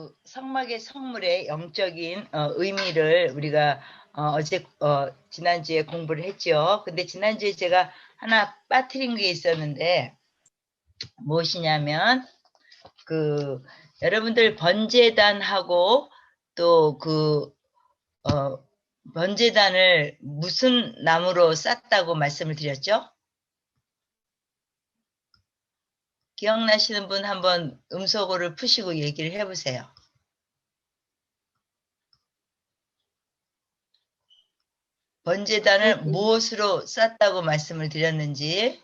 그 성막의 성물의 영적인 의미를 우리가 지난주에 공부를 했죠. 근데 지난주에 제가 하나 빠뜨린 게 있었는데 무엇이냐면 여러분들 번제단하고 또 번제단을 무슨 나무로 쌌다고 말씀을 드렸죠? 기억나시는 분 한번 음소거를 푸시고 얘기를 해보세요. 번제단을 무엇으로 쌌다고 말씀을 드렸는지.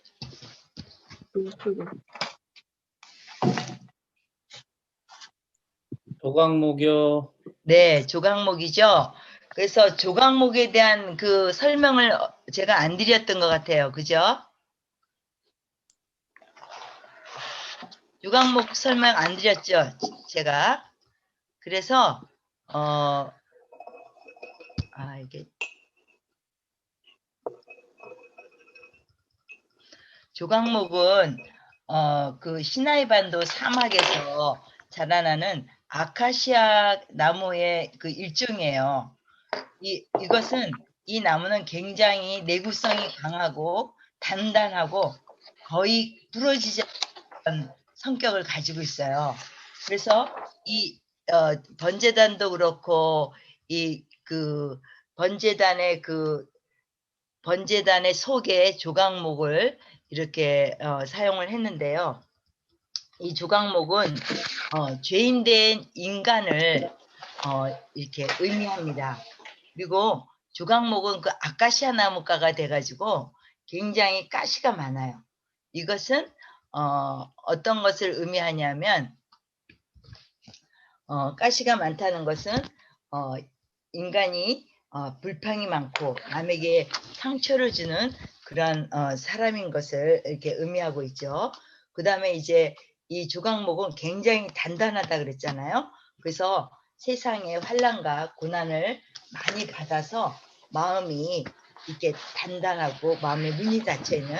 조각목이요. 네, 조각목이죠. 그래서 조각목에 대한 그 설명을 제가 안 드렸던 것 같아요. 그죠? 조각목 설명 안 드렸죠, 제가. 그래서 이게 조각목은 그 시나이 반도 사막에서 자라나는 아카시아 나무의 그 일종이에요. 이것은 이 나무는 굉장히 내구성이 강하고 단단하고 거의 부러지지 않는 성격을 가지고 있어요. 그래서 이 번제단도 그렇고 번제단의 속에 조각목을 이렇게 사용을 했는데요. 이 조각목은 죄인된 인간을 이렇게 의미합니다. 그리고 조각목은 그 아카시아 나무가가 돼가지고 굉장히 가시가 많아요. 이것은 어떤 것을 의미하냐면 가시가 많다는 것은 인간이 불평이 많고 남에게 상처를 주는 그런 사람인 것을 이렇게 의미하고 있죠. 그 다음에 이제 이 조각목은 굉장히 단단하다 그랬잖아요. 그래서 세상의 환난과 고난을 많이 받아서 마음이 이렇게 단단하고 마음에 문이 닫혀 있는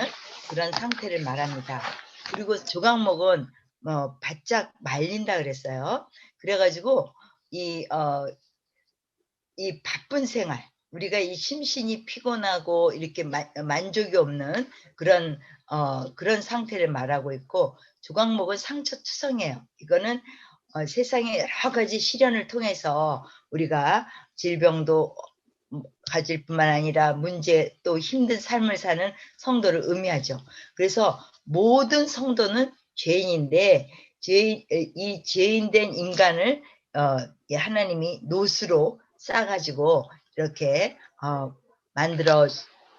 그런 상태를 말합니다. 그리고 조각목은 바짝 말린다 그랬어요. 그래가지고 이 바쁜 생활, 우리가 이 심신이 피곤하고 이렇게 만족이 없는 그런 상태를 말하고 있고, 조각목은 상처투성이에요. 이거는 세상의 여러 가지 시련을 통해서 우리가 질병도 가질 뿐만 아니라 문제 또 힘든 삶을 사는 성도를 의미하죠. 그래서 모든 성도는 죄인인데 이 죄인된 인간을 하나님이 노수로 싸가지고 이렇게 만들어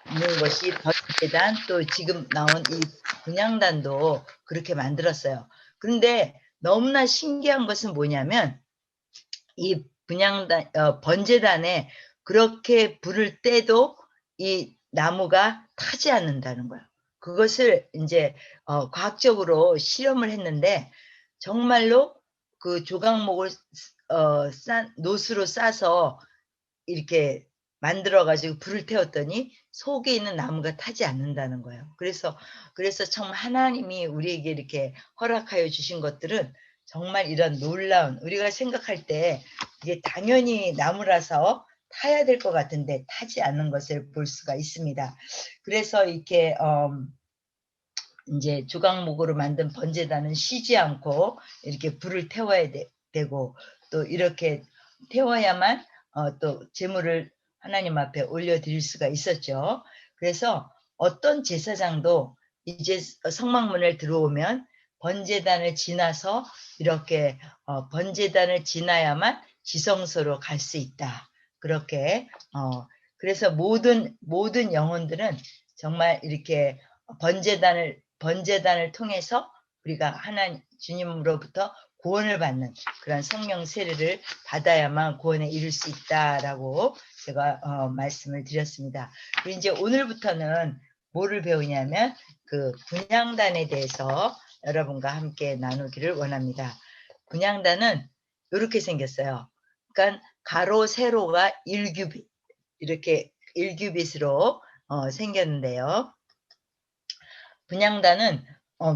놓은 것이 번제단, 또 지금 나온 이 분향단도 그렇게 만들었어요. 그런데 너무나 신기한 것은 뭐냐면 이 번제단에 그렇게 불을 떼도 이 나무가 타지 않는다는 거예요. 그것을 이제 과학적으로 실험을 했는데 정말로 그 조각목을 노수로 싸서 이렇게 만들어가지고 불을 태웠더니 속에 있는 나무가 타지 않는다는 거예요. 그래서 정말 하나님이 우리에게 이렇게 허락하여 주신 것들은 정말 이런 놀라운, 우리가 생각할 때 이게 당연히 나무라서 타야 될 것 같은데 타지 않는 것을 볼 수가 있습니다. 그래서 이렇게 이제 조각목으로 만든 번제단은 쉬지 않고 이렇게 불을 태워야 되고, 또 이렇게 태워야만 또 제물을 하나님 앞에 올려드릴 수가 있었죠. 그래서 어떤 제사장도 이제 성막문을 들어오면 번제단을 지나서 이렇게 번제단을 지나야만 지성소로 갈 수 있다. 그렇게 그래서 모든 영혼들은 정말 이렇게 번제단을 통해서 우리가 하나님 주님으로부터 구원을 받는 그런 성령 세례를 받아야만 구원에 이를 수 있다라고 제가 말씀을 드렸습니다. 그리고 이제 오늘부터는 뭐를 배우냐면 그 분향단에 대해서 여러분과 함께 나누기를 원합니다. 분향단은 이렇게 생겼어요. 그러니까 가로 세로가 1규빗, 이렇게 1규빗으로 생겼는데요. 분향단은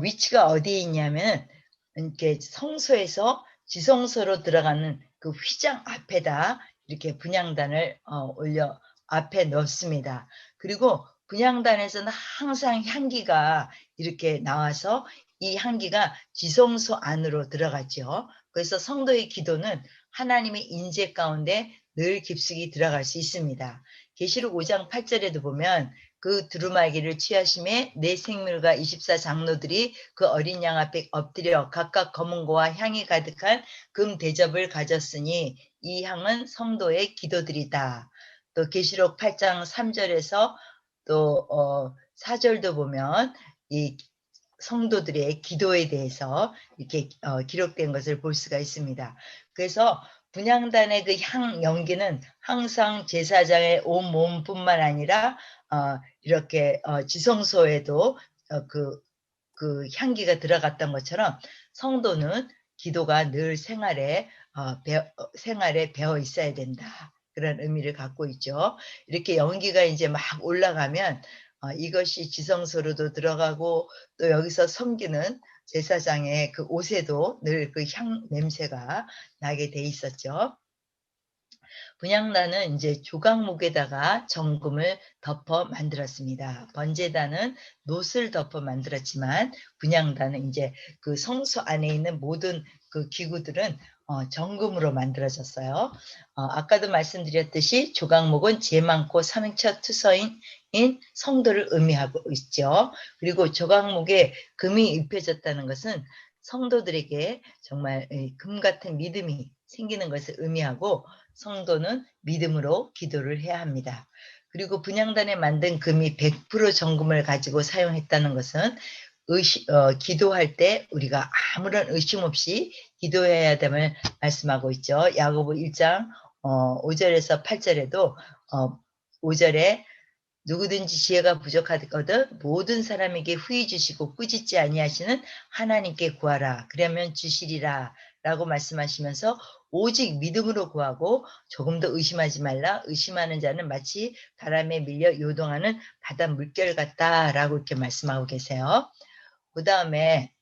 위치가 어디에 있냐면 이렇게 성소에서 지성소로 들어가는 그 휘장 앞에다 이렇게 분향단을 올려 앞에 넣습니다. 그리고 분향단에서는 항상 향기가 이렇게 나와서 이 향기가 지성소 안으로 들어가죠. 그래서 성도의 기도는 하나님의 인재 가운데 늘 깊숙이 들어갈 수 있습니다. 계시록 5장 8절에도 보면 그 두루마기를 취하심에 내 생물과 24장로들이 그 어린 양 앞에 엎드려 각각 검은고와 향이 가득한 금 대접을 가졌으니 이 향은 성도의 기도들이다. 또 계시록 8장 3절에서 또 4절도 보면 이 성도들의 기도에 대해서 이렇게 기록된 것을 볼 수가 있습니다. 그래서 분향단의 그 향 연기는 항상 제사장의 온 몸뿐만 아니라 이렇게 지성소에도 그 향기가 들어갔던 것처럼 성도는 기도가 늘 생활에 배어 있어야 된다. 그런 의미를 갖고 있죠. 이렇게 연기가 이제 막 올라가면 이것이 지성소로도 들어가고 또 여기서 섬기는 제사장의 그 옷에도 늘 그 향 냄새가 나게 돼 있었죠. 분향단은 이제 조각목에다가 정금을 덮어 만들었습니다. 번제단은 놋을 덮어 만들었지만 분향단은 이제 그 성소 안에 있는 모든 그 기구들은 정금으로 만들어졌어요. 아까도 말씀드렸듯이 조각목은 제 많고 삼행처 투서인 성도를 의미하고 있죠. 그리고 조각목에 금이 입혀졌다는 것은 성도들에게 정말 금 같은 믿음이 생기는 것을 의미하고 성도는 믿음으로 기도를 해야 합니다. 그리고 분향단에 만든 금이 100% 정금을 가지고 사용했다는 것은 기도할 때 우리가 아무런 의심 없이 기도해야 됨을 말씀하고 있죠. 야고보 1장 5절에서 8절에도 5절에 누구든지 지혜가 부족하거든 모든 사람에게 후히 주시고 꾸짖지 아니하시는 하나님께 구하라. 그러면 주시리라 라고 말씀하시면서 오직 믿음으로 구하고 조금도 의심하지 말라. 의심하는 자는 마치 바람에 밀려 요동하는 바다 물결 같다라고 이렇게 말씀하고 계세요. 그 다음에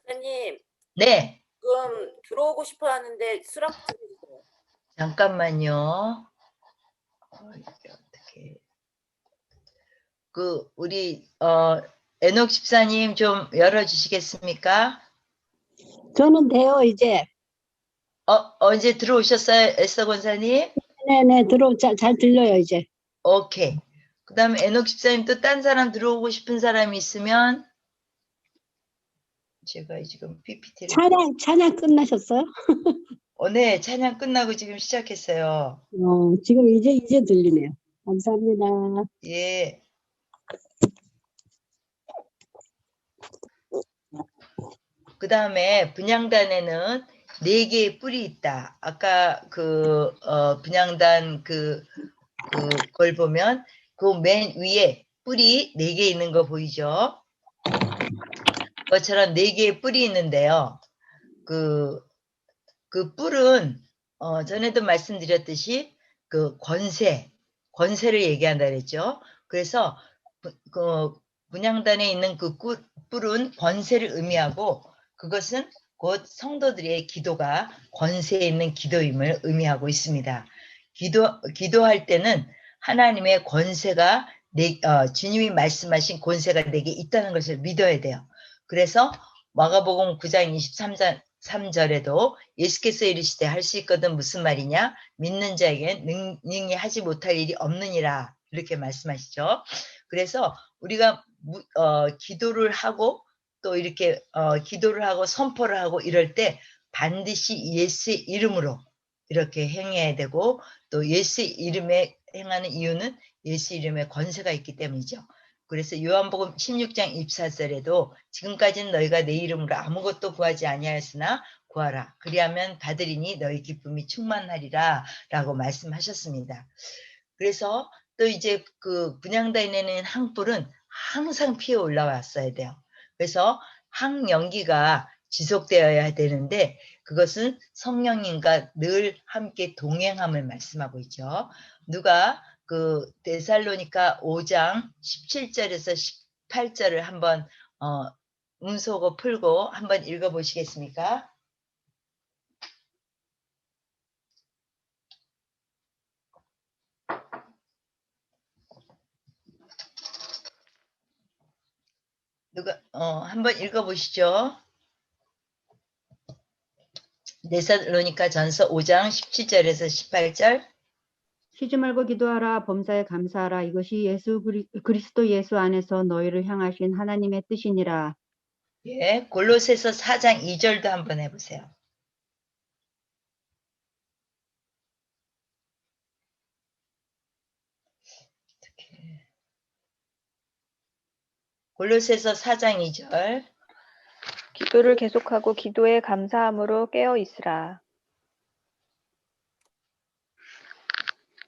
목사님, 네. 지금 들어오고 싶어 하는데 수락 좀 해주세요. 잠깐만요. 이게 어떻게 우리 에녹 집사님 좀 열어주시겠습니까? 저는 돼요, 이제. 언제 들어오셨어요, 에스더 권사님? 네네, 잘 들려요, 이제. 오케이. 그 다음에 에녹 집사님 또 딴 사람 들어오고 싶은 사람이 있으면 제가 지금 PPT를 찬양 끝나셨어요? 네, 찬양 끝나고 지금 시작했어요. 지금 이제 들리네요. 감사합니다. 예. 그 다음에 분향단에는 4개의 뿔이 있다. 아까 분향단 그걸 보면 그 맨 위에 뿔이 4개 있는 거 보이죠? 그것처럼 4개의 뿔이 있는데요. 그 뿔은 전에도 말씀드렸듯이 그 권세를 얘기한다 그랬죠. 그래서 그 분향단에 있는 그 뿔은 권세를 의미하고 그것은 곧 성도들의 기도가 권세에 있는 기도임을 의미하고 있습니다. 기도할 때는 하나님의 권세가 주님이 말씀하신 권세가 내게 있다는 것을 믿어야 돼요. 그래서 마가복음 9장 23절에도 예수께서 이르시되 할 수 있거든 무슨 말이냐? 믿는 자에겐 능히 하지 못할 일이 없느니라 이렇게 말씀하시죠. 그래서 우리가 기도를 하고 또 이렇게 기도를 하고 선포를 하고 이럴 때 반드시 예수의 이름으로 이렇게 행해야 되고 또 예수의 이름에 행하는 이유는 예수 이름에 권세가 있기 때문이죠. 그래서 요한복음 16장 24절에도 지금까지는 너희가 내 이름으로 아무것도 구하지 아니하였으나 구하라. 그리하면 받으리니 너희 기쁨이 충만하리라 라고 말씀하셨습니다. 그래서 또 이제 그 분향단에는 향불은 항상 피어 올라왔어야 돼요. 그래서 향연기가 지속되어야 되는데 그것은 성령님과 늘 함께 동행함을 말씀하고 있죠. 누가 그 데살로니가 5장 17절에서 18절을 한번 음소거 풀고 한번 읽어보시겠습니까? 한번 읽어보시죠. 데살로니가 전서 5장 17절에서 18절. 쉬지 말고 기도하라. 범사에 감사하라. 이것이 그리스도 예수 안에서 너희를 향하신 하나님의 뜻이니라. 예, 골로새서 4장 2절도 한번 해보세요. 골로새서 4장 2절. 기도를 계속하고 기도에 감사함으로 깨어 있으라.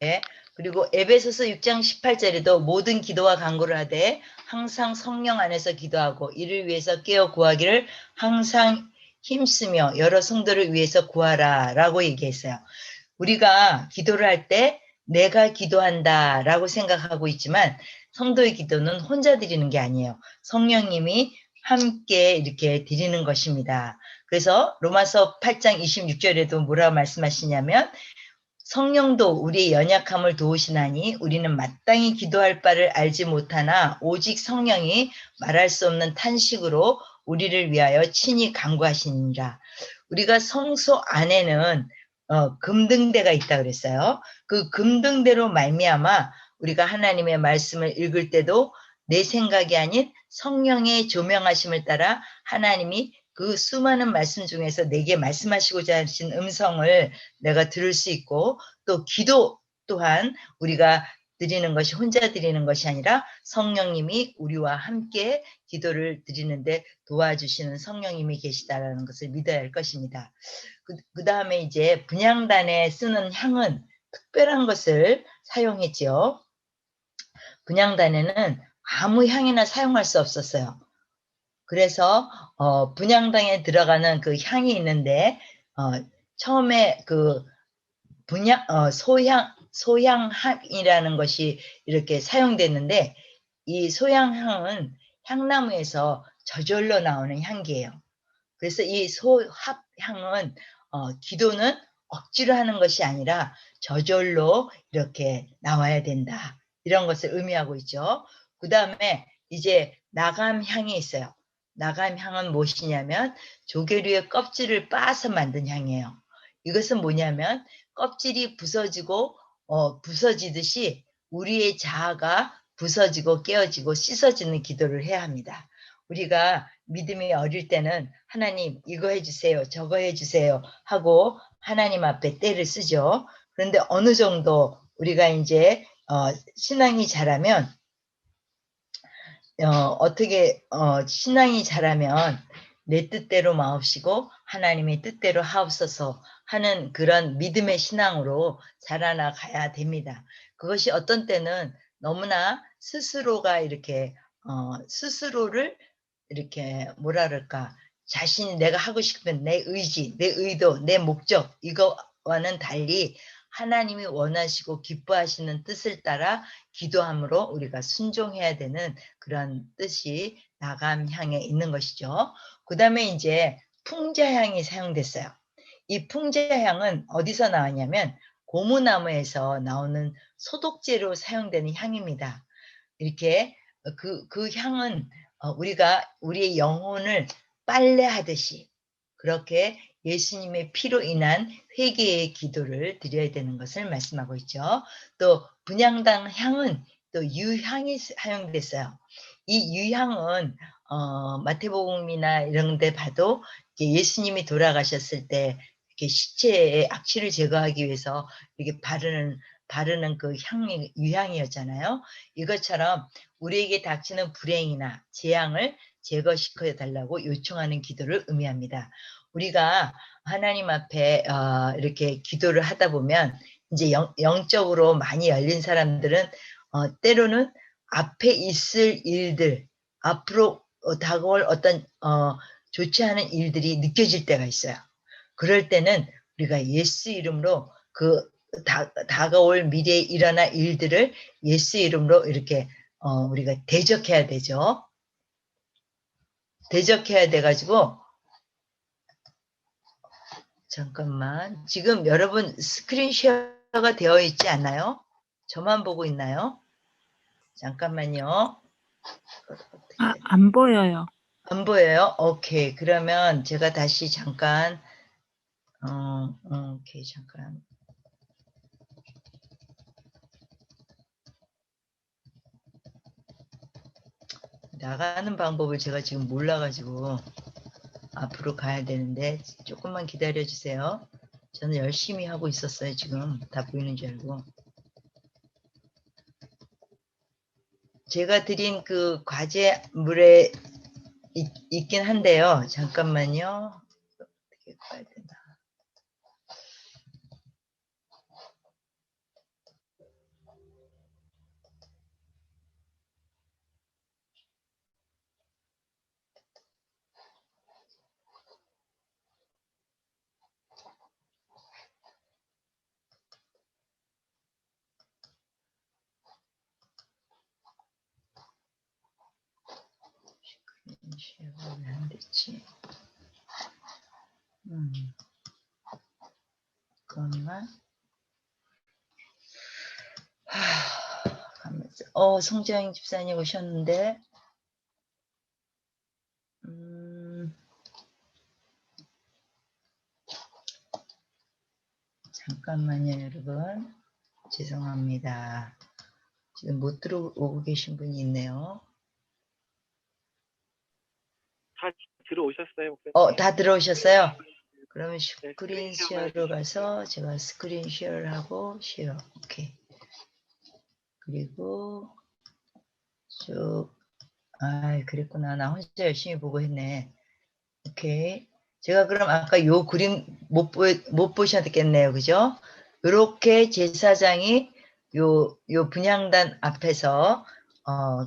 예, 그리고 에베소서 6장 18절에도 모든 기도와 간구를 하되 항상 성령 안에서 기도하고 이를 위해서 깨어 구하기를 항상 힘쓰며 여러 성도를 위해서 구하라 라고 얘기했어요. 우리가 기도를 할 때 내가 기도한다 라고 생각하고 있지만 성도의 기도는 혼자 드리는 게 아니에요. 성령님이 함께 이렇게 드리는 것입니다. 그래서 로마서 8장 26절에도 뭐라고 말씀하시냐면 성령도 우리의 연약함을 도우시나니 우리는 마땅히 기도할 바를 알지 못하나 오직 성령이 말할 수 없는 탄식으로 우리를 위하여 친히 간구하시니라. 우리가 성소 안에는 금등대가 있다 그랬어요. 그 금등대로 말미암아 우리가 하나님의 말씀을 읽을 때도 내 생각이 아닌 성령의 조명하심을 따라 하나님이 그 수많은 말씀 중에서 내게 말씀하시고자 하신 음성을 내가 들을 수 있고 또 기도 또한 우리가 드리는 것이 혼자 드리는 것이 아니라 성령님이 우리와 함께 기도를 드리는데 도와주시는 성령님이 계시다라는 것을 믿어야 할 것입니다. 그 다음에 이제 분향단에 쓰는 향은 특별한 것을 사용했지요. 분향단에는 아무 향이나 사용할 수 없었어요. 그래서 분향단에 들어가는 그 향이 있는데 처음에 그 소향향이라는 것이 이렇게 사용됐는데 이 소향향은 향나무에서 저절로 나오는 향기예요. 그래서 이 소합향은 기도는 억지로 하는 것이 아니라 저절로 이렇게 나와야 된다. 이런 것을 의미하고 있죠. 그 다음에 이제 나감향이 있어요. 나감향은 무엇이냐면 조개류의 껍질을 빻아서 만든 향이에요. 이것은 뭐냐면 껍질이 부서지고 부서지듯이 우리의 자아가 부서지고 깨어지고 씻어지는 기도를 해야 합니다. 우리가 믿음이 어릴 때는 하나님 이거 해주세요 저거 해주세요 하고 하나님 앞에 떼를 쓰죠. 그런데 어느 정도 우리가 이제 신앙이 자라면 신앙이 자라면 내 뜻대로 마옵시고 하나님의 뜻대로 하옵소서 하는 그런 믿음의 신앙으로 자라나가야 됩니다. 그것이 어떤 때는 너무나 스스로가 이렇게 스스로를 이렇게 뭐라 그럴까 자신이 내가 하고 싶은 내 의지, 내 의도, 내 목적 이거와는 달리 하나님이 원하시고 기뻐하시는 뜻을 따라 기도함으로 우리가 순종해야 되는 그런 뜻이 나감향에 있는 것이죠. 그 다음에 이제 풍자향이 사용됐어요. 이 풍자향은 어디서 나왔냐면 고무나무에서 나오는 소독제로 사용되는 향입니다. 이렇게 그 향은 우리가 우리의 영혼을 빨래하듯이 그렇게 예수님의 피로 인한 회개의 기도를 드려야 되는 것을 말씀하고 있죠. 또 분향단 향은 또 유향이 사용됐어요. 이 유향은 마태복음이나 이런 데 봐도 예수님이 돌아가셨을 때 이렇게 시체의 악취를 제거하기 위해서 이렇게 바르는 그 향이 유향이었잖아요. 이것처럼 우리에게 닥치는 불행이나 재앙을 제거시켜 달라고 요청하는 기도를 의미합니다. 우리가 하나님 앞에 이렇게 기도를 하다 보면 이제 영적으로 많이 열린 사람들은 때로는 앞에 있을 일들, 앞으로 다가올 어떤 좋지 않은 일들이 느껴질 때가 있어요. 그럴 때는 우리가 예수 이름으로 그 다가올 미래에 일어날 일들을 예수 이름으로 이렇게 우리가 대적해야 되죠. 대적해야 돼가지고 잠깐만 지금 여러분 스크린 쉐어가 되어 있지 않나요? 저만 보고 있나요? 잠깐만요. 안 보여요. 안 보여요? 오케이. 그러면 제가 다시 잠깐, 오케이, 잠깐. 나가는 방법을 제가 지금 몰라가지고 앞으로 가야 되는데 조금만 기다려 주세요. 저는 열심히 하고 있었어요. 지금 다 보이는 줄 알고. 제가 드린 그 과제물에 있긴 한데요. 잠깐만요. 어떻게 가야 되나. 왜 안 됐지? 잠깐만. 송지영 집사님 오셨는데, 잠깐만요, 여러분. 죄송합니다. 지금 못 들어오고 계신 분이 있네요. 다 들어오셨어요, 목사님? 다 들어오셨어요? 그러면 스크린 쉐어로 가서 제가 스크린 쉐어를 하고 쉐어. 오케이. 그리고 쭉, 그랬구나. 나 혼자 열심히 보고 했네. 오케이. 제가 그럼 아까 요 그림 못 보셨겠네요. 그죠? 요렇게 제사장이 요 분향단 앞에서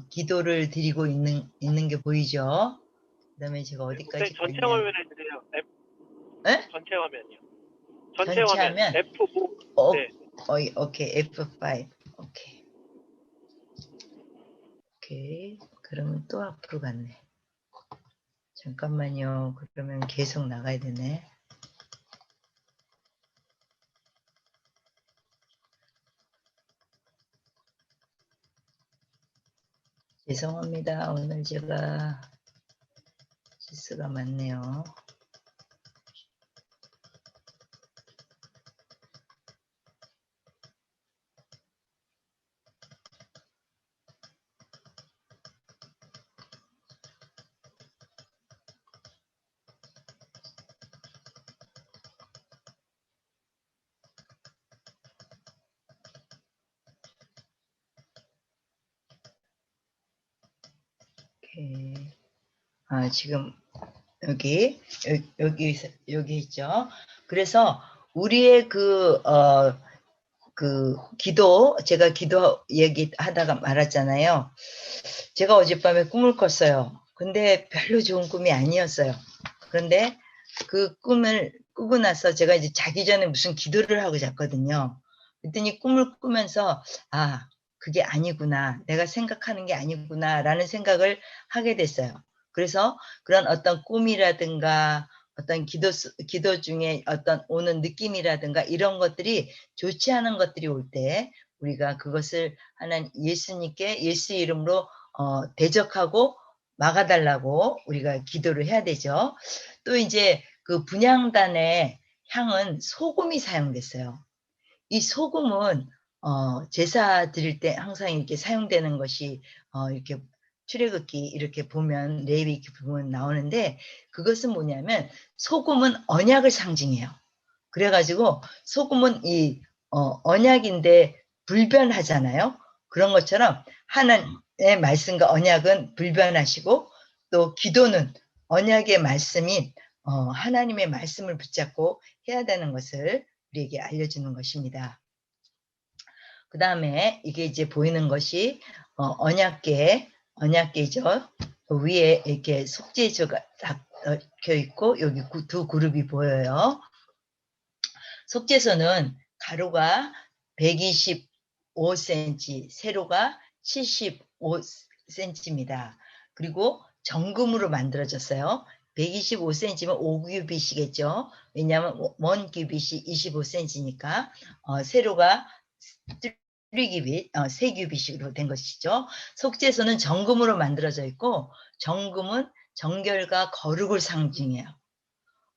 기도를 드리고 있는 게 보이죠? 그 다음에 제가 어디까지 전체 갔냐. 화면 해주세요. 네? 전체 화면이요. 전체 화면? F5. 네. 오케이. F5. 오케이. 그러면 또 앞으로 갔네. 잠깐만요. 그러면 계속 나가야 되네. 죄송합니다. 오늘 제가 실수가 많네요. 오케이. 지금 여기 있죠. 그래서 우리의 그 기도, 제가 기도 얘기하다가 말았잖아요. 제가 어젯밤에 꿈을 꿨어요. 근데 별로 좋은 꿈이 아니었어요. 그런데 그 꿈을 꾸고 나서 제가 이제 자기 전에 무슨 기도를 하고 잤거든요. 그랬더니 꿈을 꾸면서 그게 아니구나. 내가 생각하는 게 아니구나. 라는 생각을 하게 됐어요. 그래서 그런 어떤 꿈이라든가 어떤 기도 중에 어떤 오는 느낌이라든가 이런 것들이 좋지 않은 것들이 올 때 우리가 그것을 하나님 예수님께 예수 이름으로 대적하고 막아달라고 우리가 기도를 해야 되죠. 또 이제 그 분향단의 향은 소금이 사용됐어요. 이 소금은 제사 드릴 때 항상 이렇게 사용되는 것이 이렇게 출애굽기 이렇게 보면 레위기 이렇게 보면 나오는데 그것은 뭐냐면 소금은 언약을 상징해요. 그래가지고 소금은 이 언약인데 불변하잖아요. 그런 것처럼 하나님의 말씀과 언약은 불변하시고 또 기도는 언약의 말씀인 하나님의 말씀을 붙잡고 해야 되는 것을 우리에게 알려주는 것입니다. 그 다음에 이게 이제 보이는 것이 언약궤죠. 위에 이렇게 속죄조가 닫혀 있고 여기 두 그룹이 보여요. 속죄소는 가로가 125cm, 세로가 75cm입니다. 그리고 정금으로 만들어졌어요. 125cm면 5규빗이겠죠. 왜냐하면 1규빗이 25cm니까 세로가 3규빗, 3규빗으로 된 것이죠. 속죄소는 정금으로 만들어져 있고 정금은 정결과 거룩을 상징해요.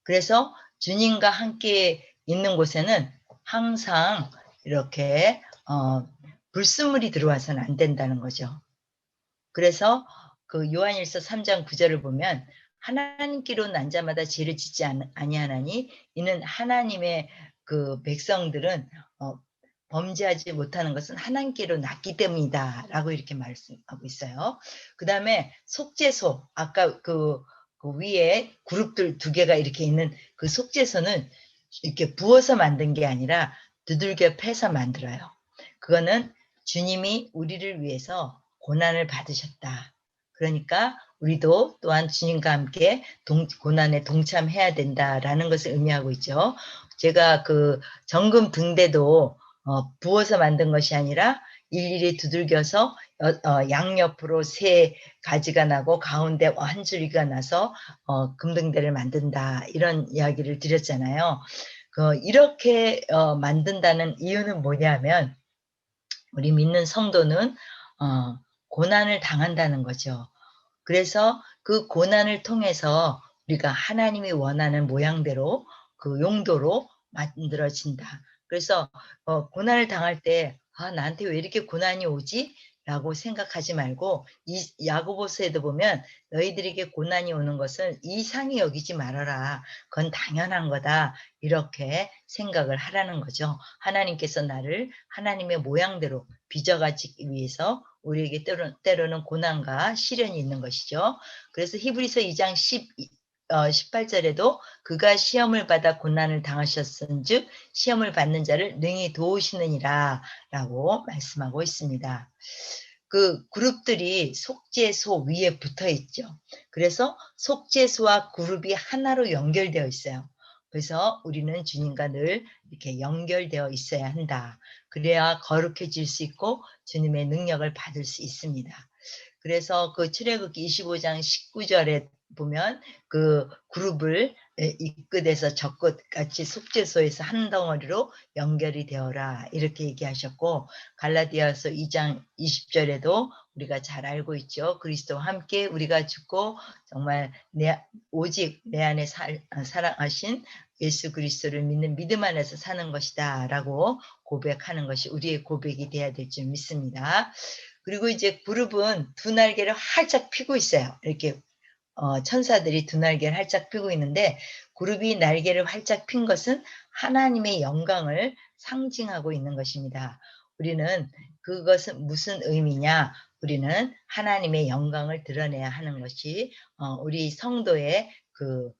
그래서 주님과 함께 있는 곳에는 항상 이렇게 불순물이 들어와서는 안 된다는 거죠. 그래서 그 요한일서 3장 9절을 보면 하나님께로 난 자마다 죄를 짓지 아니하나니 이는 하나님의 그 백성들은 범죄하지 못하는 것은 하나님께로 났기 때문이다 라고 이렇게 말씀하고 있어요. 그 다음에 속죄소, 아까 그 위에 그룹들 2개가 이렇게 있는 그 속죄소는 이렇게 부어서 만든 게 아니라 두들겨 패서 만들어요. 그거는 주님이 우리를 위해서 고난을 받으셨다. 그러니까 우리도 또한 주님과 함께 고난에 동참해야 된다라는 것을 의미하고 있죠. 제가 그 정금 등대도 부어서 만든 것이 아니라 일일이 두들겨서 양옆으로 3가지가 나고 가운데 한 줄기가 나서 금등대를 만든다. 이런 이야기를 드렸잖아요. 이렇게 만든다는 이유는 뭐냐면 우리 믿는 성도는 고난을 당한다는 거죠. 그래서 그 고난을 통해서 우리가 하나님이 원하는 모양대로 그 용도로 만들어진다. 그래서 고난을 당할 때 나한테 왜 이렇게 고난이 오지? 라고 생각하지 말고 이 야고보서에도 보면 너희들에게 고난이 오는 것을 이상히 여기지 말아라. 그건 당연한 거다. 이렇게 생각을 하라는 거죠. 하나님께서 나를 하나님의 모양대로 빚어가기 위해서 우리에게 때로는 고난과 시련이 있는 것이죠. 그래서 히브리서 2장 18절에도 그가 시험을 받아 고난을 당하셨은즉 시험을 받는 자를 능히 도우시느니라 라고 말씀하고 있습니다. 그 그룹들이 속죄소 위에 붙어 있죠. 그래서 속죄소와 그룹이 하나로 연결되어 있어요. 그래서 우리는 주님과 늘 이렇게 연결되어 있어야 한다. 그래야 거룩해질 수 있고 주님의 능력을 받을 수 있습니다. 그래서 그 출애굽기 25장 19절에 보면 그 그룹을 이 끝에서 저 끝같이 속죄소에서 한 덩어리로 연결이 되어라 이렇게 얘기하셨고 갈라디아서 2장 20절에도 우리가 잘 알고 있죠. 그리스도와 함께 우리가 죽고 정말 오직 내 안에 살아가신 예수 그리스도를 믿는 믿음 안에서 사는 것이다 라고 고백하는 것이 우리의 고백이 돼야 될 줄 믿습니다. 그리고 이제 그룹은 2날개를 활짝 펴고 있어요. 이렇게 천사들이 2날개를 활짝 펴고 있는데 그룹이 날개를 활짝 핀 것은 하나님의 영광을 상징하고 있는 것입니다. 우리는 그것은 무슨 의미냐? 우리는 하나님의 영광을 드러내야 하는 것이 우리 성도의 그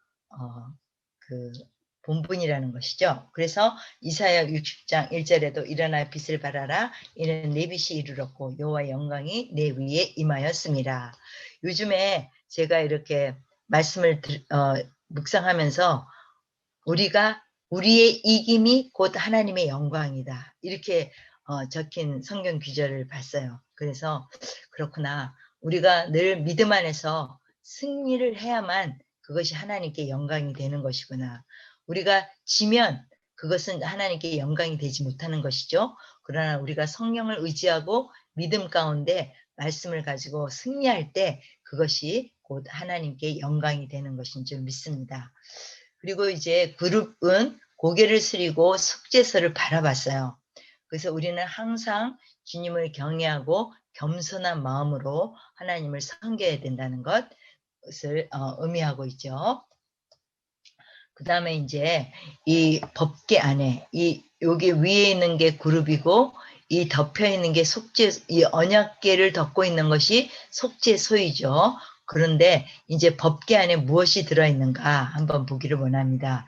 본분이라는 것이죠. 그래서 이사야 60장 1절에도 일어나 빛을 발하라 이는 내 빛이 이르렀고 여호와의 영광이 내 위에 임하였습니다. 요즘에 제가 이렇게 말씀을 묵상하면서 우리의 이김이 곧 하나님의 영광이다. 이렇게 적힌 성경 구절을 봤어요. 그래서 그렇구나. 우리가 늘 믿음 안에서 승리를 해야만 그것이 하나님께 영광이 되는 것이구나. 우리가 지면 그것은 하나님께 영광이 되지 못하는 것이죠. 그러나 우리가 성령을 의지하고 믿음 가운데 말씀을 가지고 승리할 때 그것이 곧 하나님께 영광이 되는 것인 줄 믿습니다. 그리고 이제 그룹은 고개를 숙이고 속죄소를 바라봤어요. 그래서 우리는 항상 주님을 경외하고 겸손한 마음으로 하나님을 섬겨야 된다는 것을 의미하고 있죠. 그 다음에 이제 이 법궤 안에 여기 위에 있는 게 그룹이고 이 덮여 있는 게 이 언약궤를 덮고 있는 것이 속죄소이죠. 그런데 이제 법궤 안에 무엇이 들어있는가 한번 보기를 원합니다.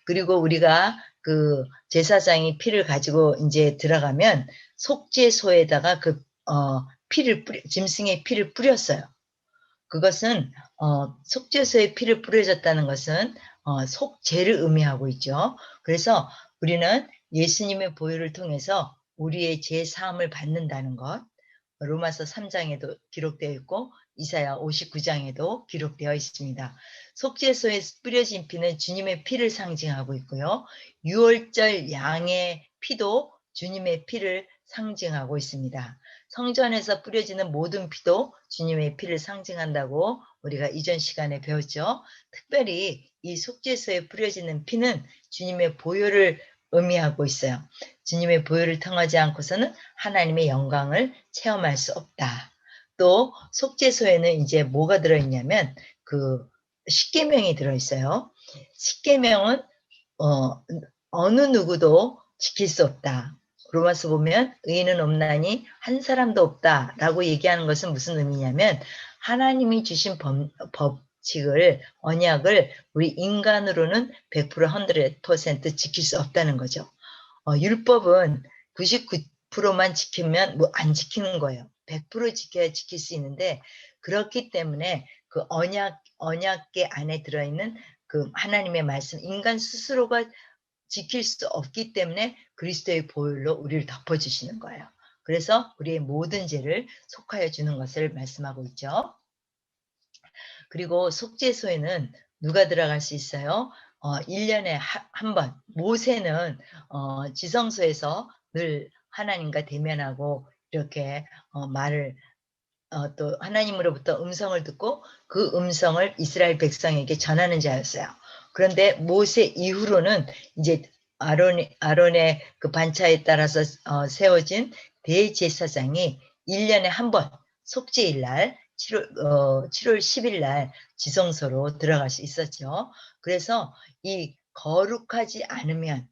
그리고 우리가 그 제사장이 피를 가지고 이제 들어가면 속죄소에다가 그 짐승의 피를 뿌렸어요. 그것은 속죄소에 피를 뿌려졌다는 것은 속죄를 의미하고 있죠. 그래서 우리는 예수님의 보혈을 통해서 우리의 죄 사함을 받는다는 것, 로마서 3장에도 기록되어 있고 이사야 59장에도 기록되어 있습니다. 속죄소에 뿌려진 피는 주님의 피를 상징하고 있고요. 유월절 양의 피도 주님의 피를 상징하고 있습니다. 성전에서 뿌려지는 모든 피도 주님의 피를 상징한다고 우리가 이전 시간에 배웠죠. 특별히 이 속죄소에 뿌려지는 피는 주님의 보혈을 의미하고 있어요. 주님의 보혈을 통하지 않고서는 하나님의 영광을 체험할 수 없다. 또 속죄소에는 이제 뭐가 들어있냐면 그 십계명이 들어있어요. 십계명은 어느 누구도 지킬 수 없다. 로마서 보면 의인은 없나니 한 사람도 없다라고 얘기하는 것은 무슨 의미냐면 하나님이 주신 법칙을 언약을 우리 인간으로는 100% 100% 지킬 수 없다는 거죠. 율법은 99%만 지키면 뭐 안 지키는 거예요. 100% 지켜야 지킬 수 있는데 그렇기 때문에 그 언약계 안에 들어있는 그 하나님의 말씀, 인간 스스로가 지킬 수 없기 때문에 그리스도의 보혈로 우리를 덮어주시는 거예요. 그래서 우리의 모든 죄를 속하여 주는 것을 말씀하고 있죠. 그리고 속죄소에는 누가 들어갈 수 있어요? 1년에 한 번. 모세는 지성소에서 늘 하나님과 대면하고 이렇게 말을 또 하나님으로부터 음성을 듣고 그 음성을 이스라엘 백성에게 전하는 자였어요. 그런데 모세 이후로는 이제 아론의 그 반차에 따라서 세워진 대제사장이 1년에 한 번 속죄일 날 7월 10일 날 지성소로 들어갈 수 있었죠. 그래서 이 거룩해지지 않으면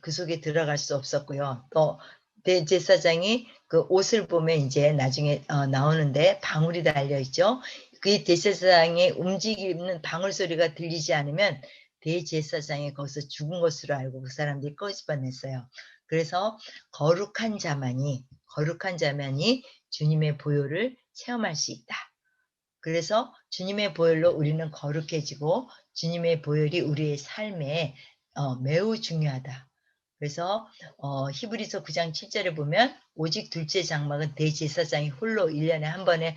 그 속에 들어갈 수 없었고요. 또 대제사장이 그 옷을 보면 이제 나중에 나오는데 방울이 달려 있죠. 그 대제사장이 움직이는 방울 소리가 들리지 않으면 대제사장이 거기서 죽은 것으로 알고 그 사람들이 꺼집어냈어요. 그래서 거룩한 자만이 주님의 보혈을 체험할 수 있다. 그래서 주님의 보혈로 우리는 거룩해지고 주님의 보혈이 우리의 삶에 매우 중요하다. 그래서 히브리서 9장 7절에 보면 오직 둘째 장막은 대제사장이 홀로 1년에 한 번에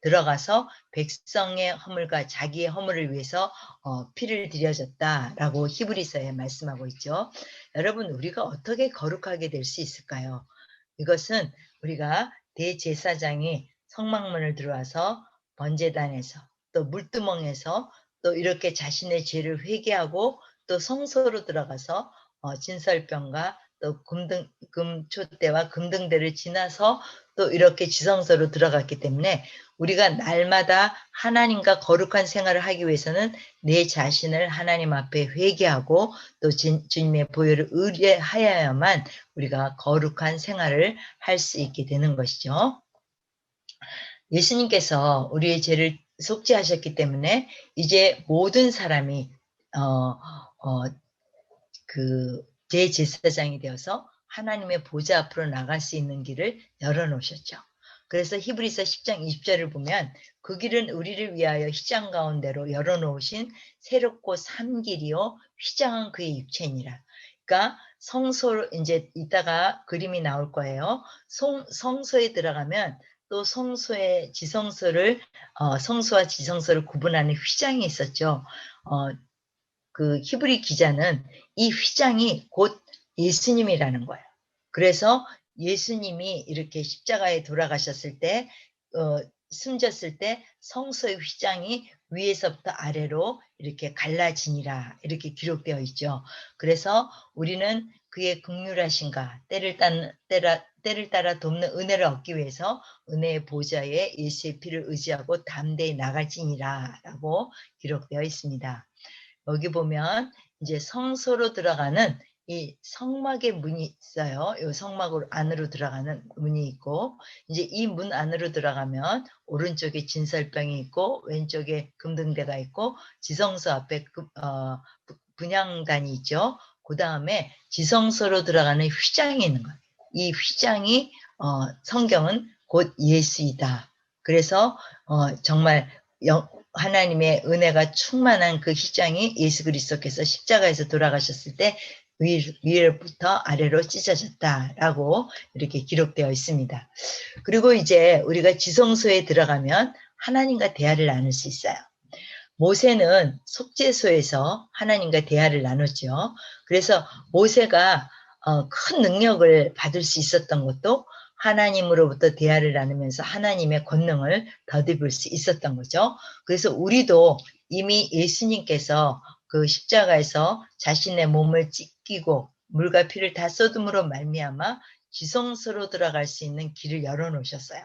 들어가서 백성의 허물과 자기의 허물을 위해서 피를 들여줬다라고 히브리서에 말씀하고 있죠. 여러분, 우리가 어떻게 거룩하게 될 수 있을까요? 이것은 우리가 대제사장이 성막문을 들어와서 번제단에서 또 물두멍에서 또 이렇게 자신의 죄를 회개하고 또 성소로 들어가서 진설병과 또 금초대와 금등대를 지나서 또 이렇게 지성소로 들어갔기 때문에 우리가 날마다 하나님과 거룩한 생활을 하기 위해서는 내 자신을 하나님 앞에 회개하고 또 주님의 보혈을 의뢰하여야만 우리가 거룩한 생활을 할 수 있게 되는 것이죠. 예수님께서 우리의 죄를 속죄하셨기 때문에 이제 모든 사람이 그 대제사장이 되어서 하나님의 보좌 앞으로 나갈 수 있는 길을 열어놓으셨죠. 그래서 히브리서 10장 20절을 보면 그 길은 우리를 위하여 휘장 가운데로 열어놓으신 새롭고 산 길이요 휘장은 그의 육체니라. 그러니까 성소로 이제 이따가 그림이 나올 거예요. 성소에 들어가면 또 성소의 지성소를 성소와 지성소를 구분하는 휘장이 있었죠. 그 히브리 기자는 이 휘장이 곧 예수님이라는 거예요. 그래서 예수님이 이렇게 십자가에 돌아가셨을 때 숨졌을 때 성소의 휘장이 위에서부터 아래로 이렇게 갈라지니라 이렇게 기록되어 있죠. 그래서 우리는 그의 긍휼하신가 때를 따라 돕는 은혜를 얻기 위해서 은혜의 보좌에 예수의 피를 의지하고 담대히 나갈지니라 라고 기록되어 있습니다. 여기 보면 이제 성소로 들어가는 이 성막의 문이 있어요. 이 성막 안으로 들어가는 문이 있고 이제 이 문 안으로 들어가면 오른쪽에 진설병이 있고 왼쪽에 금등대가 있고 지성소 앞에 분향단이 있죠. 그 다음에 지성소로 들어가는 휘장이 있는 거예요. 이 휘장이 성경은 곧 예수이다. 그래서 정말 하나님의 은혜가 충만한 그 휘장이 예수 그리스도께서 십자가에서 돌아가셨을 때 위로부터 아래로 찢어졌다라고 이렇게 기록되어 있습니다. 그리고 이제 우리가 지성소에 들어가면 하나님과 대화를 나눌 수 있어요. 모세는 속죄소에서 하나님과 대화를 나눴죠. 그래서 모세가 큰 능력을 받을 수 있었던 것도 하나님으로부터 대화를 나누면서 하나님의 권능을 덧입을 수 있었던 거죠. 그래서 우리도 이미 예수님께서 그 십자가에서 자신의 몸을 찢기고 물과 피를 다 쏟음으로 말미암아 지성소로 들어갈 수 있는 길을 열어놓으셨어요.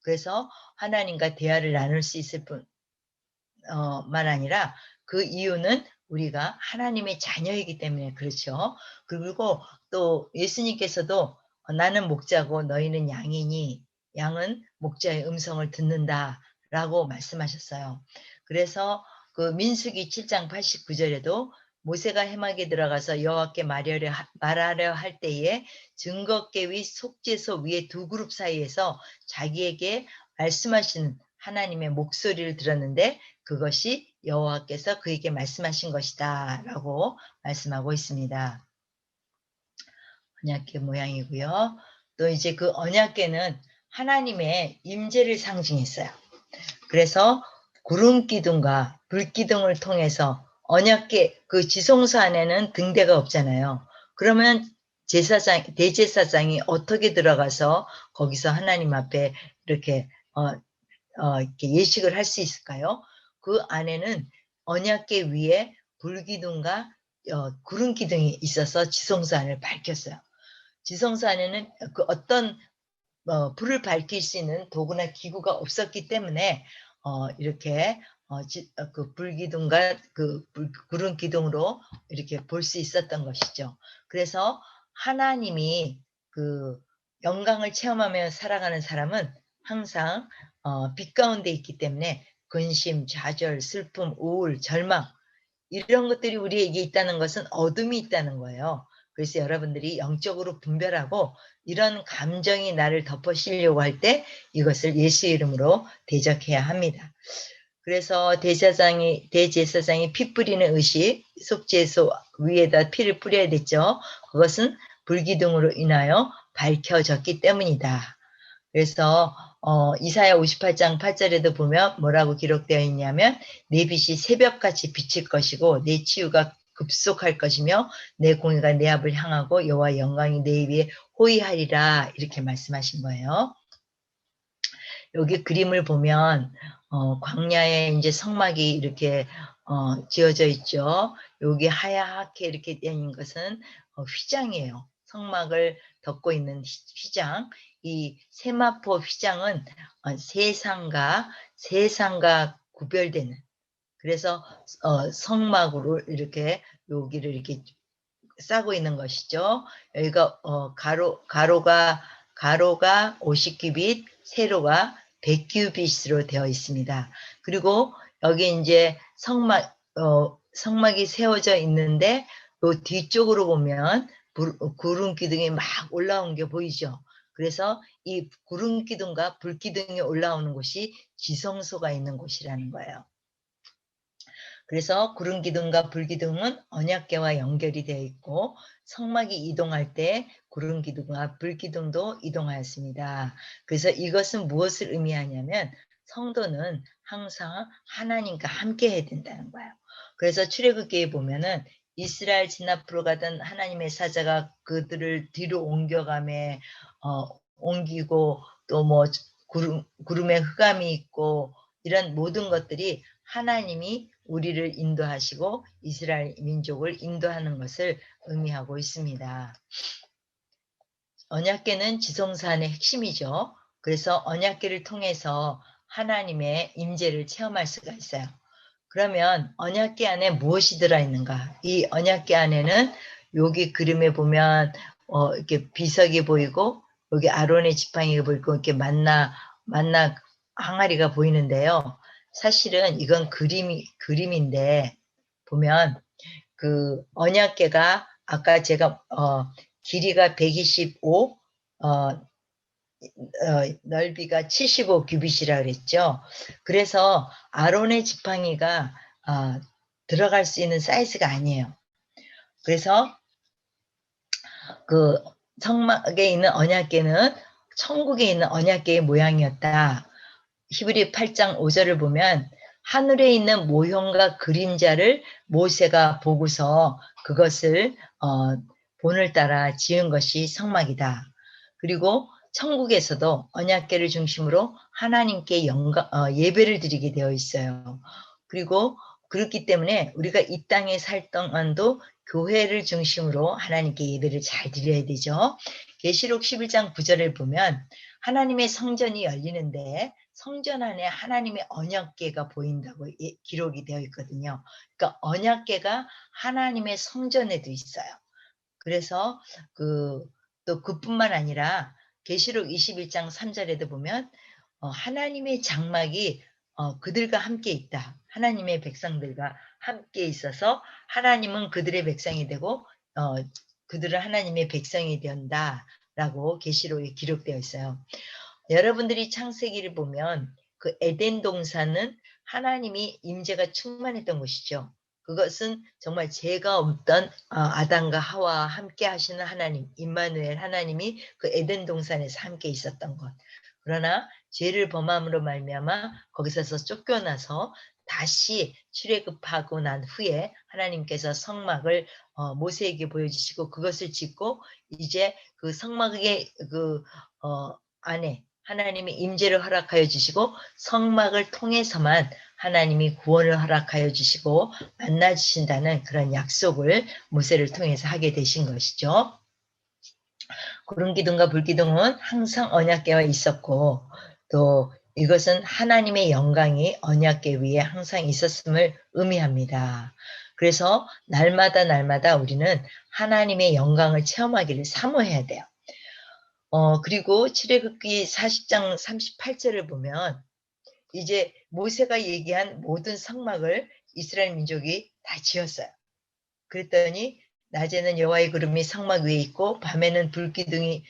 그래서 하나님과 대화를 나눌 수 있을 뿐만 아니라 그 이유는 우리가 하나님의 자녀이기 때문에 그렇죠. 그리고 또 예수님께서도 나는 목자고 너희는 양이니 양은 목자의 음성을 듣는다라고 말씀하셨어요. 그래서 그 민수기 7장 89절에도 모세가 해막에 들어가서 여호와께 말하려 할 때에 증거궤 위 속죄소 위에 두 그룹 사이에서 자기에게 말씀하시는 하나님의 목소리를 들었는데 그것이 여호와께서 그에게 말씀하신 것이다 라고 말씀하고 있습니다. 언약궤 모양이고요. 또 이제 그 언약궤는 하나님의 임재를 상징했어요. 그래서 구름 기둥과 불 기둥을 통해서 언약궤 그 지성소 안에는 등대가 없잖아요. 그러면 대제사장이 어떻게 들어가서 거기서 하나님 앞에 이렇게 이렇게 예식을 할 수 있을까요? 그 안에는 언약궤 위에 불 기둥과 구름 기둥이 있어서 지성소 안을 밝혔어요. 지성소 안에는 그 어떤 불을 밝힐 수 있는 도구나 기구가 없었기 때문에 이렇게 그 불기둥과 그 구름 기둥으로 이렇게 볼 수 있었던 것이죠. 그래서 하나님이 그 영광을 체험하며 살아가는 사람은 항상 빛 가운데 있기 때문에 근심, 좌절, 슬픔, 우울, 절망 이런 것들이 우리에게 있다는 것은 어둠이 있다는 거예요. 그래서 여러분들이 영적으로 분별하고 이런 감정이 나를 덮어씌려고 할 때 이것을 예수 이름으로 대적해야 합니다. 그래서 대제사장이 피 뿌리는 의식, 속죄소 위에다 피를 뿌려야 됐죠. 그것은 불기둥으로 인하여 밝혀졌기 때문이다. 그래서 이사야 58장 8절에도 보면 뭐라고 기록되어 있냐면 내 빛이 새벽같이 비칠 것이고 내 치유가 급속할 것이며 내 공의가 내 앞을 향하고 여호와 영광이 내 위에 호위하리라 이렇게 말씀하신 거예요. 여기 그림을 보면 광야에 이제 성막이 이렇게 지어져 있죠. 여기 하얗게 이렇게 되어 있는 것은 휘장이에요. 성막을 덮고 있는 휘장. 이 세마포 휘장은 세상과 구별되는. 그래서 성막으로 이렇게 여기를 이렇게 싸고 있는 것이죠. 여기가 가로가 50규빗, 세로가 100규빗으로 되어 있습니다. 그리고 여기 이제 성막이 세워져 있는데 요 뒤쪽으로 보면 구름 기둥이 막 올라온 게 보이죠. 그래서 이 구름 기둥과 불 기둥이 올라오는 곳이 지성소가 있는 곳이라는 거예요. 그래서 구름 기둥과 불 기둥은 언약궤와 연결이 되어 있고 성막이 이동할 때 구름 기둥과 불 기둥도 이동하였습니다. 그래서 이것은 무엇을 의미하냐면 성도는 항상 하나님과 함께 해야 된다는 거예요. 그래서 출애굽기에 보면은 이스라엘 진압으로 가던 하나님의 사자가 그들을 뒤로 옮겨가며 옮기고 또 뭐 구름에 흑암이 있고 이런 모든 것들이 하나님이 우리를 인도하시고 이스라엘 민족을 인도하는 것을 의미하고 있습니다. 언약궤는 지성산의 핵심이죠. 그래서 언약궤를 통해서 하나님의 임재를 체험할 수가 있어요. 그러면 언약궤 안에 무엇이 들어있는가? 이 언약궤 안에는 여기 그림에 보면 이렇게 비석이 보이고 여기 아론의 지팡이가 보이고 이렇게 만나 항아리가 보이는데요. 사실은 이건 그림인데 보면 그 언약궤가 아까 제가 길이가 125, 넓이가 75규빗이라 그랬죠. 그래서 아론의 지팡이가 들어갈 수 있는 사이즈가 아니에요. 그래서 그 성막에 있는 언약궤는 천국에 있는 언약궤의 모양이었다. 히브리 8장 5절을 보면 하늘에 있는 모형과 그림자를 모세가 보고서 그것을 본을 따라 지은 것이 성막이다. 그리고 천국에서도 언약궤를 중심으로 하나님께 예배를 드리게 되어 있어요. 그리고 그렇기 때문에 우리가 이 땅에 살 동안도 교회를 중심으로 하나님께 예배를 잘 드려야 되죠. 계시록 11장 9절을 보면 하나님의 성전이 열리는데 성전 안에 하나님의 언약궤가 보인다고 기록이 되어 있거든요. 그러니까 언약궤가 하나님의 성전에도 있어요. 그래서 또 그뿐만 아니라 계시록 21장 3절에도 보면 하나님의 장막이 그들과 함께 있다. 하나님의 백성들과 함께 있어서 하나님은 그들의 백성이 되고 그들은 하나님의 백성이 된다라고 계시록에 기록되어 있어요. 여러분들이 창세기를 보면 그 에덴 동산은 하나님이 임재가 충만했던 곳이죠. 그것은 정말 죄가 없던 아담과 하와와 함께 하시는 하나님, 임마누엘 하나님이 그 에덴 동산에서 함께 있었던 것. 그러나 죄를 범함으로 말미암아 거기서 쫓겨나서 다시 출애굽하고 난 후에 하나님께서 성막을 모세에게 보여주시고 그것을 짓고 이제 그 성막의 안에 하나님의 임재를 허락하여 주시고 성막을 통해서만 하나님이 구원을 허락하여 주시고 만나 주신다는 그런 약속을 모세를 통해서 하게 되신 것이죠. 구름기둥과 불기둥은 항상 언약궤와 있었고 또 이것은 하나님의 영광이 언약궤 위에 항상 있었음을 의미합니다. 그래서 날마다 우리는 하나님의 영광을 체험하기를 사모해야 돼요. 그리고 출애굽기 40장 38절을 보면 이제 모세가 얘기한 모든 성막을 이스라엘 민족이 다 지었어요. 그랬더니 낮에는 여호와의 구름이 성막 위에 있고 밤에는 불기둥이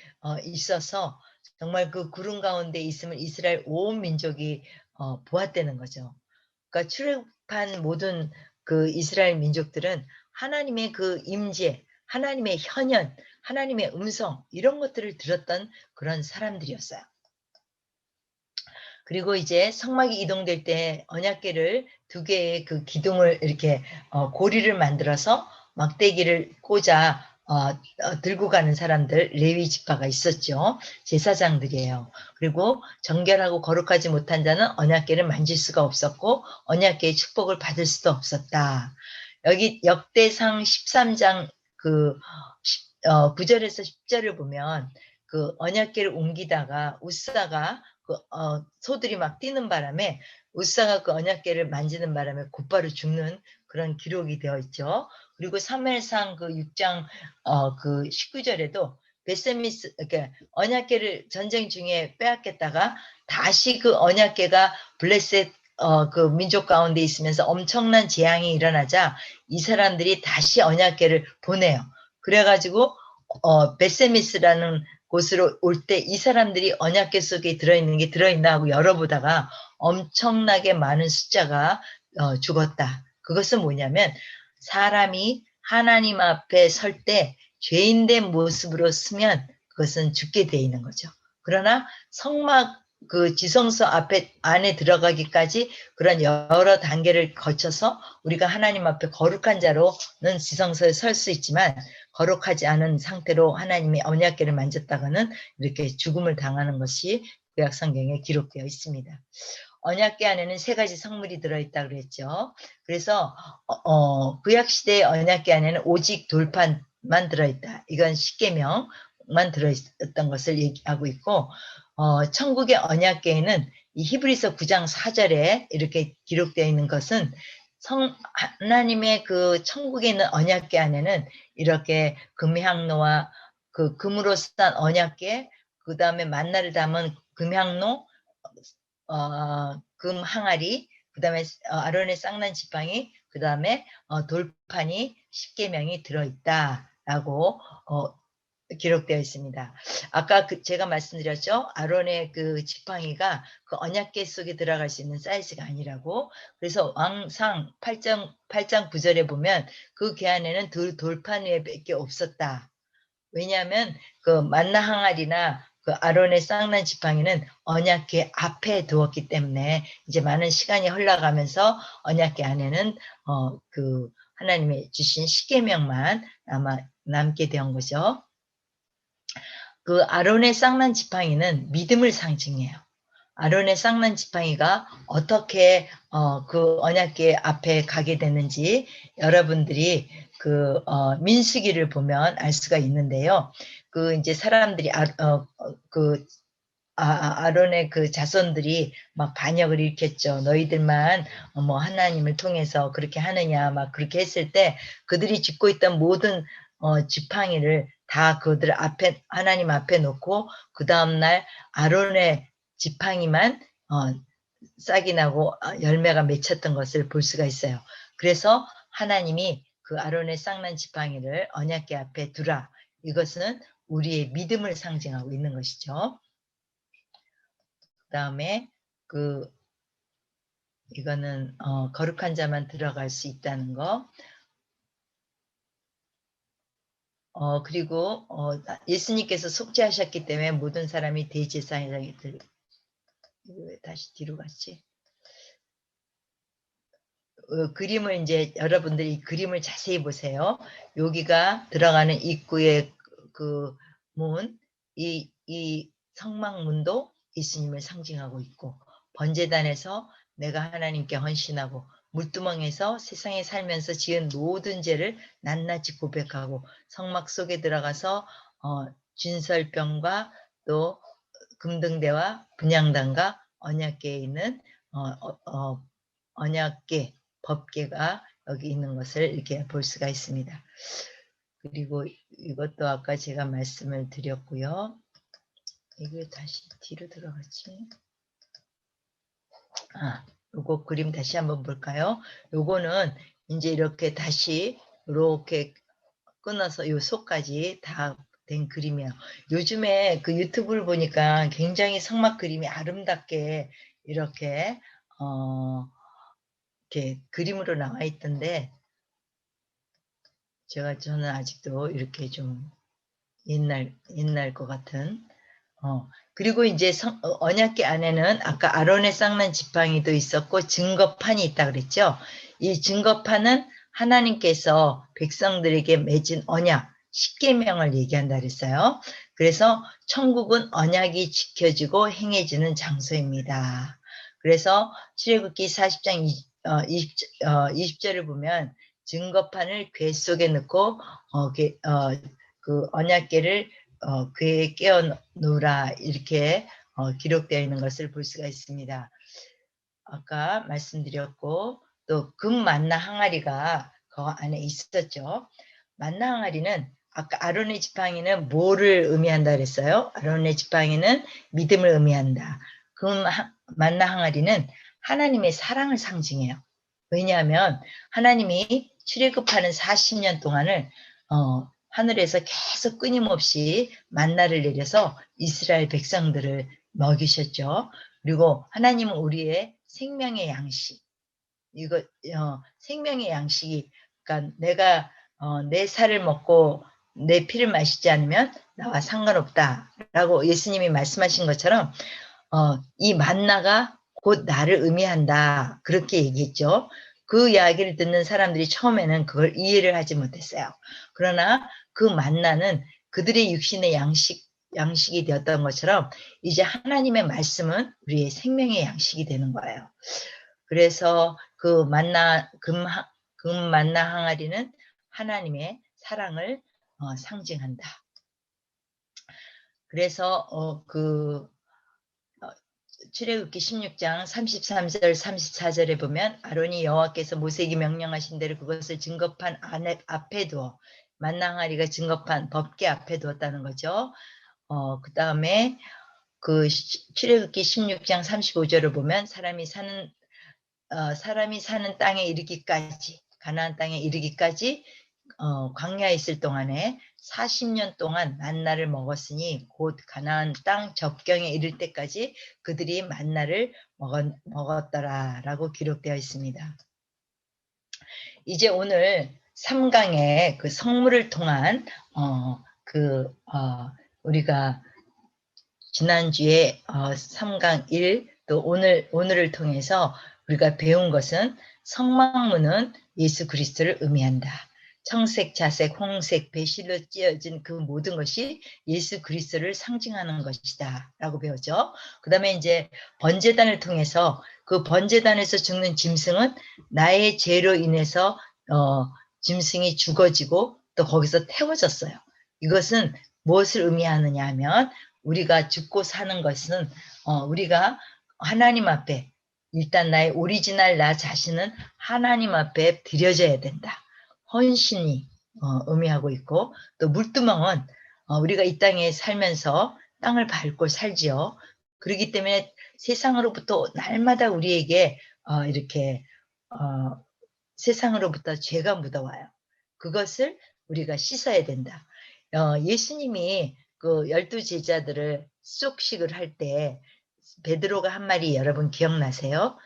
있어서 정말 그 구름 가운데 있음을 이스라엘 온 민족이 보았다는 거죠. 그러니까 출애굽한 모든 그 이스라엘 민족들은 하나님의 그 임재, 하나님의 현현, 하나님의 음성 이런 것들을 들었던 그런 사람들이었어요. 그리고 이제 성막이 이동될 때 언약궤를 두 개의 그 기둥을 이렇게 고리를 만들어서 막대기를 꽂아 들고 가는 사람들 레위 지파가 있었죠. 제사장들이에요. 그리고 정결하고 거룩하지 못한 자는 언약궤를 만질 수가 없었고 언약궤의 축복을 받을 수도 없었다. 여기 역대상 13장 9절에서 10절을 보면 그 언약궤를 옮기다가 우사가 소들이 막 뛰는 바람에 우사가 그 언약궤를 만지는 바람에 곧바로 죽는 그런 기록이 되어 있죠. 그리고 사무엘상 그 6장 그 19절에도 베세미스 그러니까 언약궤를 전쟁 중에 빼앗겼다가 다시 그 언약궤가 블레셋 그 민족 가운데 있으면서 엄청난 재앙이 일어나자 이 사람들이 다시 언약궤를 보내요. 그래가지고 베세미스라는 곳으로 올 때 이 사람들이 언약궤 속에 들어있는 게 들어있나 하고 열어보다가 엄청나게 많은 숫자가 죽었다. 그것은 뭐냐면 사람이 하나님 앞에 설 때 죄인된 모습으로 쓰면 그것은 죽게 돼 있는 거죠. 그러나 성막 그 지성소 안에 들어가기까지 그런 여러 단계를 거쳐서 우리가 하나님 앞에 거룩한 자로는 지성소에 설 수 있지만 거룩하지 않은 상태로 하나님의 언약궤를 만졌다가는 이렇게 죽음을 당하는 것이 구약 성경에 기록되어 있습니다. 언약궤 안에는 3가지 성물이 들어있다 그랬죠. 그래서 구약 시대의 언약궤 안에는 오직 돌판만 들어있다. 이건 십계명만 들어있었던 것을 얘기하고 있고 천국의 언약궤에는 이 히브리서 9장 4절에 이렇게 기록되어 있는 것은 하나님의 그 천국에 있는 언약궤 안에는 이렇게 금향로와 그 금으로 싼 언약궤, 그 다음에 만나를 담은 금향로, 금 항아리, 그 다음에 아론의 쌍난 지팡이, 그 다음에 돌판이 십계명이 들어있다라고 기록되어 있습니다. 아까 제가 말씀드렸죠. 아론의 그 지팡이가 그 언약궤 속에 들어갈 수 있는 사이즈가 아니라고. 그래서 왕상 8장 9절에 보면 그 궤 안에는 돌판 외밖에 없었다. 왜냐하면 그 만나 항아리나 그 아론의 쌍난 지팡이는 언약궤 앞에 두었기 때문에 이제 많은 시간이 흘러가면서 언약궤 안에는 그 하나님의 주신 십계명만 아마 남게 된 거죠. 그 아론의 쌍난 지팡이는 믿음을 상징해요. 아론의 쌍난 지팡이가 어떻게 그 언약궤 앞에 가게 되는지 여러분들이 그 민수기를 보면 알 수가 있는데요. 그 이제 사람들이 아론의 그 자손들이 막 반역을 일으켰죠. 너희들만 뭐 하나님을 통해서 그렇게 하느냐 막 그렇게 했을 때 그들이 짚고 있던 모든 지팡이를 다 그들 앞에 하나님 앞에 놓고 그 다음날 아론의 지팡이만 싹이 나고 열매가 맺혔던 것을 볼 수가 있어요. 그래서 하나님이 그 아론의 쌍난 지팡이를 언약궤 앞에 두라. 이것은 우리의 믿음을 상징하고 있는 것이죠. 그 다음에 이거는 거룩한 자만 들어갈 수 있다는 거. 그리고 예수님께서 속죄하셨기 때문에 모든 사람이 대제사장이 다시 뒤로 갔지. 그림을 이제 여러분들이 이 그림을 자세히 보세요. 여기가 들어가는 입구의 그 문, 이 성막문도 예수님을 상징하고 있고, 번제단에서 내가 하나님께 헌신하고, 물두멍에서 세상에 살면서 지은 모든 죄를 낱낱이 고백하고, 성막 속에 들어가서 진설병과 또 금등대와 분향단과 언약궤에 있는 언약궤, 법궤가 여기 있는 것을 이렇게 볼 수가 있습니다. 그리고 이것도 아까 제가 말씀을 드렸고요. 이게 다시 뒤로 들어갔지. 요거 그림 다시 한번 볼까요? 요거는 이제 이렇게 다시 이렇게 끊어서 요 속까지 다 된 그림이에요. 요즘에 그 유튜브를 보니까 굉장히 성막 그림이 아름답게 이렇게 이렇게 그림으로 나와 있던데 저는 아직도 이렇게 좀 옛날 것 같은 그리고 이제 언약궤 안에는 아까 아론의 쌍난 지팡이도 있었고 증거판이 있다 그랬죠. 이 증거판은 하나님께서 백성들에게 맺은 언약 10계명을 얘기한다 그랬어요. 그래서 천국은 언약이 지켜지고 행해지는 장소입니다. 그래서 출애굽기 40장 20절을 보면 증거판을 궤 속에 넣고 그 언약궤를 궤에 깨어 놓으라 이렇게 기록되어 있는 것을 볼 수가 있습니다. 아까 말씀드렸고 또 금 만나 항아리가 그 안에 있었죠. 만나 항아리는 아까 아론의 지팡이는 뭐를 의미한다 그랬어요? 아론의 지팡이는 믿음을 의미한다. 금 만나 항아리는 하나님의 사랑을 상징해요. 왜냐하면 하나님이 출애굽하는 40년 동안을 하늘에서 계속 끊임없이 만나를 내려서 이스라엘 백성들을 먹이셨죠. 그리고 하나님은 우리의 생명의 양식, 이거 생명의 양식이, 그러니까 내가 내 살을 먹고 내 피를 마시지 않으면 나와 상관없다라고 예수님이 말씀하신 것처럼 이 만나가 곧 나를 의미한다 그렇게 얘기했죠. 그 이야기를 듣는 사람들이 처음에는 그걸 이해를 하지 못했어요. 그러나 그 만나는 그들의 육신의 양식이 되었던 것처럼 이제 하나님의 말씀은 우리의 생명의 양식이 되는 거예요. 그래서 그 만나 금 만나 항아리는 하나님의 사랑을 상징한다. 그래서 출애굽기 16장 33절 34절에 보면 아론이 여호와께서 모세에게 명령하신 대로 그것을 증거판 앞에 두어, 만나 항아리가 증거판 법궤 앞에 두었다는 거죠. 그 다음에 그 출애굽기 16장 35절을 보면 사람이 사는 땅에 이르기까지, 가나안 땅에 이르기까지 광야에 있을 동안에 40년 동안 만나를 먹었으니 곧 가나안 땅 접경에 이를 때까지 그들이 만나를 먹었더라라고 기록되어 있습니다. 이제 오늘 3강의 그 성물을 통한 우리가 지난주에 3강 1, 또 오늘을 통해서 우리가 배운 것은 성막문은 예수 그리스도를 의미한다. 청색, 자색, 홍색, 배실로 찌어진 그 모든 것이 예수 그리스도를 상징하는 것이다 라고 배우죠. 그 다음에 이제 번제단을 통해서 그 번제단에서 죽는 짐승은 나의 죄로 인해서 짐승이 죽어지고 또 거기서 태워졌어요. 이것은 무엇을 의미하느냐 하면 우리가 죽고 사는 것은 우리가 하나님 앞에 일단 나의 오리지널 나 자신은 하나님 앞에 드려져야 된다. 헌신이 의미하고 있고 또 물두멍은 우리가 이 땅에 살면서 땅을 밟고 살지요. 그렇기 때문에 세상으로부터 날마다 우리에게 이렇게 세상으로부터 죄가 묻어와요. 그것을 우리가 씻어야 된다. 예수님이 그 12 제자들을 쑥식을 할 때 베드로가 한 말이 여러분 기억나세요?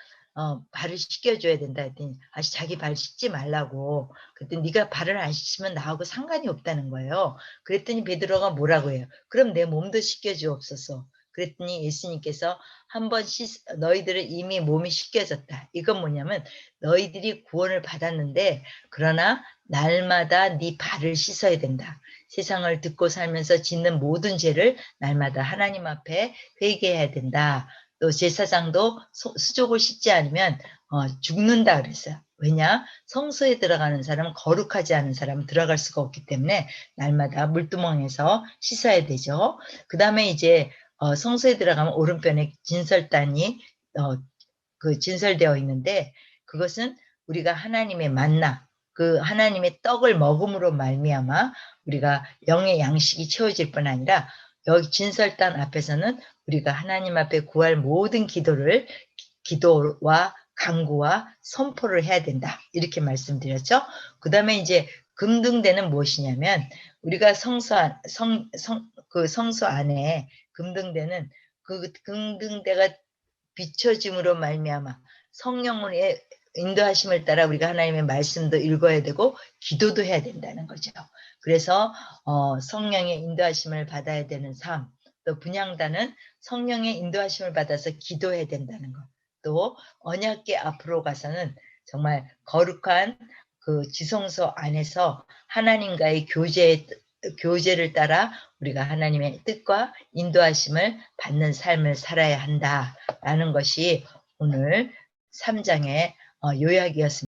발을 씻겨줘야 된다 했더니 자기 발 씻지 말라고. 그랬더니 네가 발을 안 씻으면 나하고 상관이 없다는 거예요. 그랬더니 베드로가 뭐라고 해요? 그럼 내 몸도 씻겨주옵소서. 그랬더니 예수님께서 한번 너희들은 이미 몸이 씻겨졌다. 이건 뭐냐면 너희들이 구원을 받았는데 그러나 날마다 네 발을 씻어야 된다. 세상을 듣고 살면서 짓는 모든 죄를 날마다 하나님 앞에 회개해야 된다. 또 제사장도 수족을 씻지 않으면 죽는다 그랬어요. 왜냐? 성소에 들어가는 사람은 거룩하지 않은 사람은 들어갈 수가 없기 때문에 날마다 물두멍에서 씻어야 되죠. 그 다음에 이제 성소에 들어가면 오른편에 진설단이 그 진설되어 있는데 그것은 우리가 하나님의 만나 그 하나님의 떡을 먹음으로 말미암아 우리가 영의 양식이 채워질 뿐 아니라 여기 진설단 앞에서는 우리가 하나님 앞에 구할 모든 기도와 간구와 선포를 해야 된다. 이렇게 말씀드렸죠. 그 다음에 이제 금등대는 무엇이냐면 우리가 성소 안에 금등대는 그 금등대가 비춰짐으로 말미암아 성령의 인도하심을 따라 우리가 하나님의 말씀도 읽어야 되고 기도도 해야 된다는 거죠. 그래서 성령의 인도하심을 받아야 되는 삶, 또 분향단은 성령의 인도하심을 받아서 기도해야 된다는 것, 또 언약궤 앞으로 가서는 정말 거룩한 그 지성소 안에서 하나님과의 교제를 따라 우리가 하나님의 뜻과 인도하심을 받는 삶을 살아야 한다라는 것이 오늘 3장의 요약이었습니다.